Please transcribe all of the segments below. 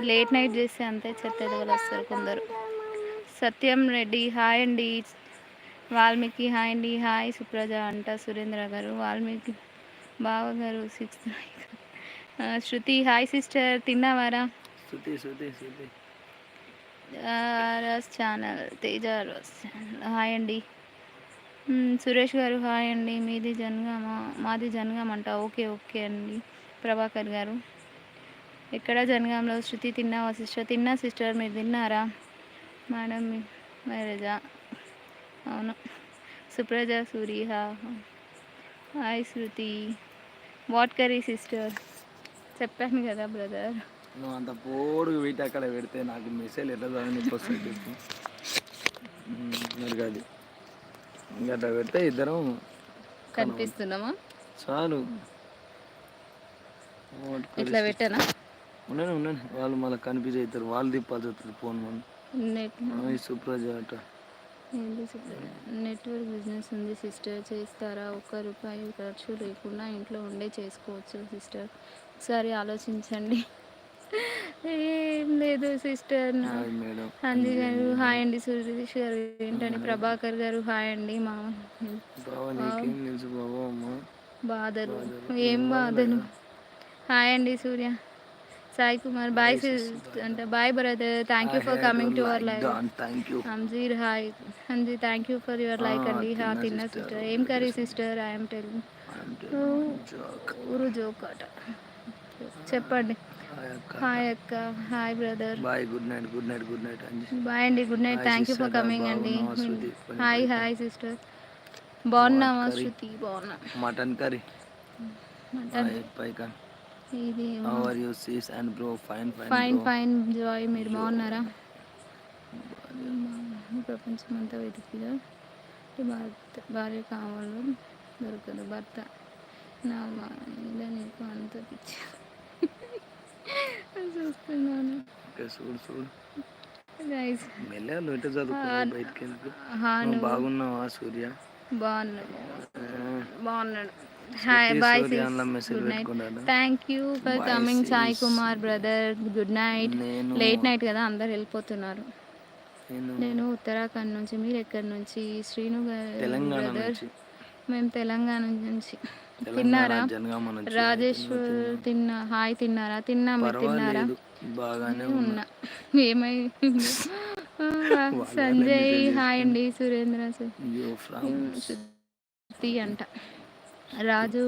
Late night చేస్తే అంతే చెత్త ఎదగలు వస్తారు కొందరు. సత్యం రెడ్డి హాయ్ అండి. వాల్మీకి హాయ్ అండి. హాయ్ సుప్రజ అంట సురేంద్ర గారు. వాల్మీకి బావ గారు 6th. శృతి హాయ్ సిస్టర్ తిన్నావారా? రస్ ఛానల్ తేజ రస్ ఛానల్ హాయ్ అండి. సురేష్ గారు హాయ్ అండి. మీది జనగామ? మాది జనగామ అంట. ఓకే ఓకే అండి. ప్రభాకర్ గారు ఎక్కడ? జనగాంలో. శృతి తిన్నావా సిస్టర్? తిన్నా సిస్టర్, మీరు తిన్నారా? మేడం మ్యారేజా? అవును. Supraja Suri hi Shruti. What curry sister? చెప్పాను కదా బ్రదర్. నువ్వు అంత పోడుగు వీటి అక్కడ పెడితే నాకు మెసేజ్ ఎట్లా చదవనికి వస్తుంది చెప్పు. మరి అది ఇంకా అట్లా పెడితే ఇద్దరం కనిపిస్తున్నామా? చాలు. ఇట్లా పెట్టానా? ఉన్నాను వాళ్ళు మళ్ళీ కన్ఫ్యూజ్ అవుతారు. వాళ్ళు తిప్పాల్సి వస్తుంది ఫోన్ మన సుప్రజ అట. నెట్వర్క్ బిజినెస్ ఉంది సిస్టర్, చేస్తారా? ₹1 ఖర్చు లేకుండా ఇంట్లో ఉండే చేసుకోవచ్చు సిస్టర్, ఒకసారి ఆలోచించండి. ఏం లేదు సిస్టర్. అంజీ గారు హాయ్ అండి. సురేష్ గారు ఏంటండి. ప్రభాకర్ గారు హాయ్ అండి. మా బాధలు ఏం బాధలు. హాయ్ అండి సూర్య. సాయి కుమార్ బాయ్ అంటే బాయ్ brother. Thank you for coming to our live. Anjir hi Anji thank you for your like అండి. తిన్న సిస్టర్. ఏం కర్రీ సిస్టర్? ఐఎమ్ టెలింగ్ ఊరు జోక్ అట. చెప్పండి. హాయ్ అక్క. Hi brother. Bye. Good night good night good night Anji. Bye అండి. Good night. Thank you for coming అండి. Hi hi sister. బాగున్నావా శృతి? బాగున్నా. Mutton curry. మటన్ పైకన్. ఇది how are you sis and bro? Fine fine Joy. మీరు బాగున్నారా? ప్రపంచం అంతా వెతికిదా భార్య కావాలో దొరకదు భర్త. నా ఇలా నీకు అంత పిచ్చి చూస్తున్నాను. బాగున్నావా సూర్య? బాగున్నాడు. Hi bye good night. Thank you for coming Sai Kumar brother. Good night. Late night కదా అందరు వెళ్ళిపోతున్నారు. నేను ఉత్తరాఖండ్ నుంచి. మీరు ఎక్కడి నుంచి? శ్రీను బ్రదర్ మేము తెలంగాణ నుంచి. తిన్నారా? రాజేశ్వర్ హాయ్ తిన్నారా? తిన్నా. మీరు తిన్నారా? ఉన్నా. ఏమైంది? సంజయ్ హాయ్ అండి. సురేంద్ర అంట. రాజు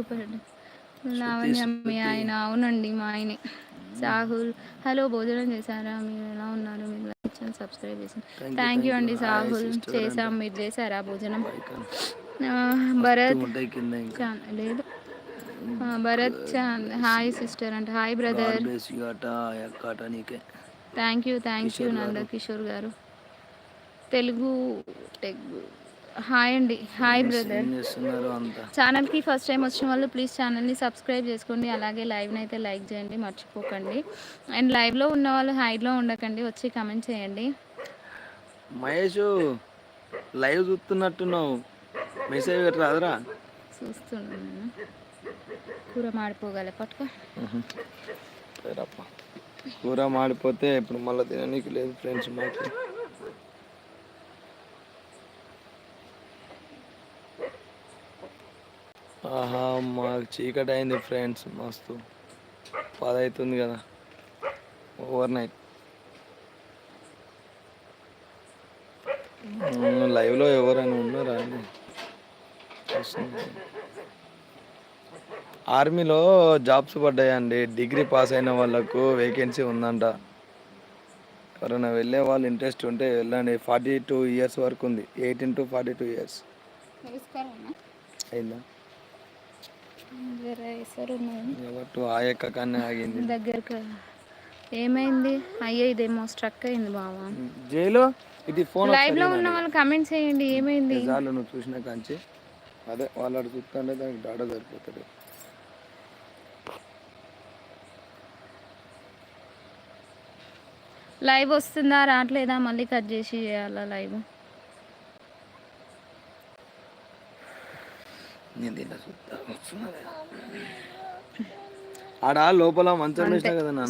లావణ్య మీ ఆయన? అవునండి మా ఆయనే. సాహుల్ హలో భోజనం చేశారా? మీరు ఎలా ఉన్నారు? మీరు సబ్స్క్రైబ్ చేశాను. థ్యాంక్ యూ అండి సాహుల్. చేసాం. మీరు చేశారా భోజనం? భరత్ లేదు. భరత్ హాయ్ సిస్టర్ అంటే hi brother. Thank you Nandakishore గారు. తెలుగు హాయ్ అండి. Hi brother. ఛానల్కి ఫస్ట్ టైం వచ్చిన వాళ్ళు ప్లీజ్ ఛానల్ని సబ్స్క్రైబ్ చేసుకోండి. అలాగే లైవ్ని అయితే లైక్ చేయండి మర్చిపోకండి. అండ్ లైవ్లో ఉన్న వాళ్ళు హైడ్లో ఉండకండి, వచ్చి కమెంట్ చేయండి. మహేష్ లైవ్ చూస్తున్నట్టున్నావు, మెసేజ్ పెట్టరాదురా? చూస్తున్నాను. కూర మాడిపోగల పట్టుకో. కూర మాడిపోతే ఇప్పుడు మళ్ళీ తిననీకి లేదు ఫ్రెండ్స్ మాకు. ఆహా మాకు చీకటి అయింది ఫ్రెండ్స్, మస్తు 10 అవుతుంది కదా. ఓవర్ నైట్ లైవ్లో ఎవరైనా ఉన్నారా అండి? ఆర్మీలో జాబ్స్ పడ్డాయండి. డిగ్రీ పాస్ అయిన వాళ్ళకు వేకెన్సీ ఉందంట. ఎవరైనా వెళ్ళే వాళ్ళు ఇంట్రెస్ట్ ఉంటే వెళ్ళండి. 42 years వరకు ఉంది. 18 to 42 years అయిందా? ఎవరు ఆ యొక్క కన్నా ఆగింది దగ్గరకు. ఏమైంది? అయ్యో ఇదేమో స్ట్రక్ అయింది బావా. జైలు ఇది ఫోన్ లైవ్ లో ఉన్న వాళ్ళు కమెంట్ చేయండి. ఏమైంది? చాలు నువ్వు చూసిన కాంచి అదే వాళ్ళు చూస్తుంటే దానికి డాటా సరిపోతుంది. లైవ్ వస్తుందా రావట్లేదా? మళ్ళీ కట్ చేసి చేయాలా లైవ్? ఆడ లోపల మంచం వేసినా కదా నాన్న.